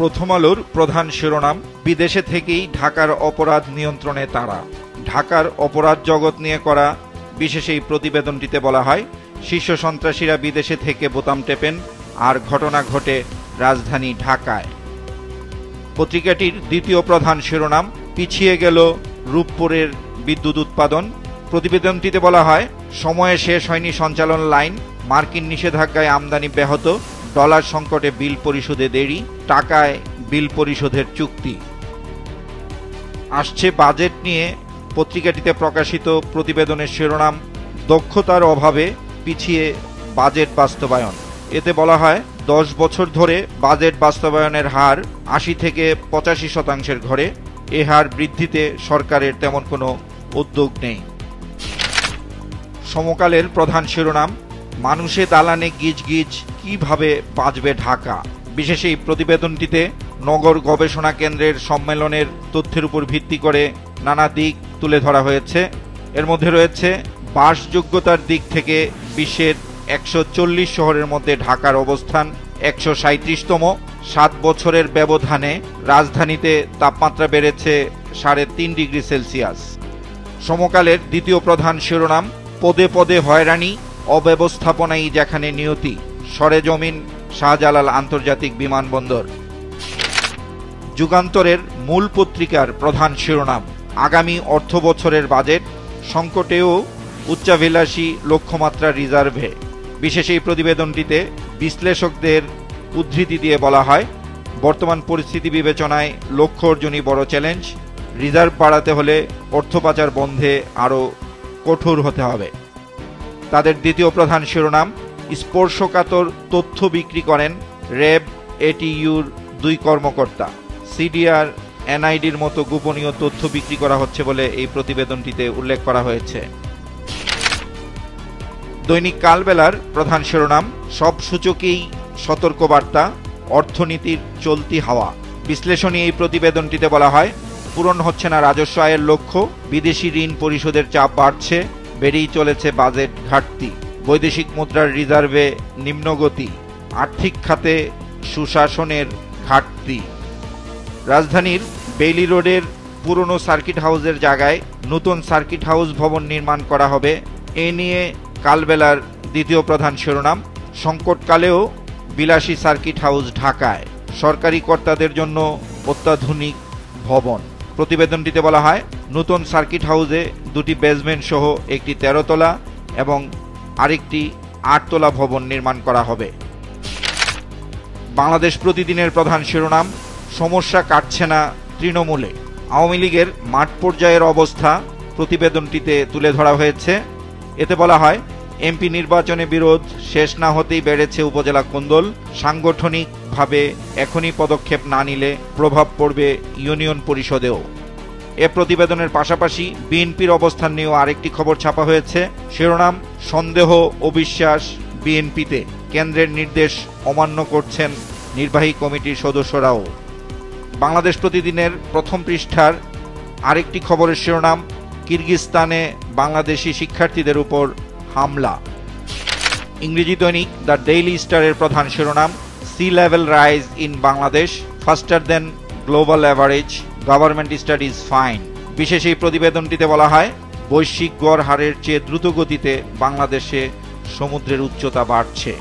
প্রথম আলোর প্রধান শিরোনাম, বিদেশে থেকেই ঢাকার অপরাধ নিয়ন্ত্রণে তাড়া। ঢাকার অপরাধ জগৎ নিয়ে করা বিশেষ এই প্রতিবেদনটিতে বলা হয়, শীর্ষ সন্ত্রাসীরা বিদেশে থেকে বোতাম টেপেন আর ঘটনা ঘটে রাজধানী ঢাকায়। পত্রিকাটির দ্বিতীয় প্রধান শিরোনাম, পিছিয়ে গেল রূপপুরের বিদ্যুৎ উৎপাদন। প্রতিবেদনটিতে বলা হয়, সময়ে শেষ হয়নি সঞ্চালন লাইন, মার্কিন নিষেধাজ্ঞায় আমদানি ব্যাহত, ডলার সংকটে বিল পরিশোধে দেরি, টাকায় বিল পরিশোধের চুক্তি। আসছে বাজেট নিয়ে পত্রিকাটিতে প্রকাশিত প্রতিবেদনের শিরোনাম, দক্ষতার অভাবে পিছিয়ে বাজেট বাস্তবায়ন। এতে বলা হয়, 10 বছর ধরে বাজেট বাস্তবায়নের হার 80 থেকে 85% ঘরে। এ হার বৃদ্ধিতে সরকারের তেমন কোনো উদ্যোগ নেই। সমকালের প্রধান শিরোনাম, মানুষে দালানে গিজগিজ, কিভাবে বাঁচবে ঢাকা। বিশেষ এই প্রতিবেদনটিতে নগর গবেষণা কেন্দ্রের সম্মেলনের তথ্যের উপর ভিত্তি করে নানা দিক তুলে ধরা হয়েছে। এর মধ্যে রয়েছে বাসযোগ্যতার দিক থেকে বিশ্বের 140 শহরের মধ্যে ঢাকার অবস্থান 137তম। 7 বছরের ব্যবধানে রাজধানীতে তাপমাত্রা বেড়েছে 3.5 ডিগ্রি সেলসিয়াস। সমকালের দ্বিতীয় প্রধান শিরোনাম, পদে পদে হয়রানি, অব্যবস্থাপনাই যেখানে নিয়তি, সরেজমিন শাহজালাল আন্তর্জাতিক বিমানবন্দর। যুগান্তরের মূল পত্রিকার প্রধান শিরোনাম, আগামী অর্থ বছরের বাজেট সংকটেও উচ্চাভিলাষী লক্ষ্যমাত্রা রিজার্ভে। বিশেষ এই প্রতিবেদনটিতে বিশ্লেষকদের উদ্ধৃতি দিয়ে বলা হয়, বর্তমান পরিস্থিতি বিবেচনায় লক্ষ্য অর্জনই বড় চ্যালেঞ্জ, রিজার্ভ বাড়াতে হলে অর্থ পাচার বন্ধে আরও কঠোর হতে হবে। তাদের দ্বিতীয় প্রধান শিরোনাম, স্পর্শকাতর তথ্য বিক্রি করেন র্যাব এটিইউর 2 কর্মকর্তা। সিডিআর এনআইডির মতো গোপনীয় তথ্য বিক্রি করা হচ্ছে বলে এই প্রতিবেদনটিতে উল্লেখ করা হয়েছে। দৈনিক কালবেলার প্রধান শিরোনাম, সব সূচকেই সতর্কবার্তা, অর্থনীতির চলতি হাওয়া। বিশ্লেষণী এই প্রতিবেদনটিতে বলা হয়, পূরণ হচ্ছে না রাজস্ব আয়ের লক্ষ্য, বিদেশি ঋণ পরিশোধের চাপ বাড়ছে, বেড়েই চলেছে বাজেট ঘাটতি, বৈদেশিক মুদ্রার রিজার্ভে নিম্নগতি, আর্থিক খাতে সুশাসনের ঘাটতি। রাজধানীর বেইলি রোডের পুরনো সার্কিট হাউসের জায়গায় নতুন সার্কিট হাউস ভবন নির্মাণ করা হবে। এ নিয়ে কালবেলার দ্বিতীয় প্রধান শিরোনাম, সংকটকালেও বিলাসী সার্কিট হাউস ঢাকায়, সরকারি কর্তাদের জন্য অত্যাধুনিক ভবন। প্রতিবেদনটিতে বলা হয়, নতুন সার্কিট হাউসে 2টি বেসমেন্ট সহ একটি 13 তলা এবং আরেকটি 8 তলা ভবন নির্মাণ করা হবে। বাংলাদেশ প্রতিদিনের প্রধান শিরোনাম, সমস্যা কাটছে না তৃণমূলে। আওয়ামী লীগের মাঠ পর্যায়ের অবস্থা প্রতিবেদনটিতে তুলে ধরা হয়েছে। এতে বলা হয়, এমপি নির্বাচনে বিরোধ শেষ না হতেই বেড়েছে উপজেলা কোন্দল, সাংগঠনিকভাবে এখনই পদক্ষেপ না নিলে প্রভাব পড়বে ইউনিয়ন পরিষদেও। এ প্রতিবেদনের পাশাপাশি বিএনপির অবস্থান নিয়েও আরেকটি খবর ছাপা হয়েছে। শিরোনাম, সন্দেহ ও বিশ্বাস বিএনপিতে, কেন্দ্রের নির্দেশ অমান্য করছেন নির্বাহী কমিটির সদস্যরাও। বাংলাদেশ প্রতিদিনের প্রথম পৃষ্ঠার আরেকটি খবরের শিরোনাম, কিরগিজস্তানে বাংলাদেশি শিক্ষার্থীদের উপর হামলা। ইংরেজি দৈনিক দ্য ডেইলি স্টারের প্রধান শিরোনাম, sea level rise in Bangladesh faster than global average, government studies find. বিশেষ এই প্রতিবেদনটিতে বলা হয়, বৈশ্বিক গড় হারের চেয়ে দ্রুত গতিতে বাংলাদেশে সমুদ্রের উচ্চতা বাড়ছে।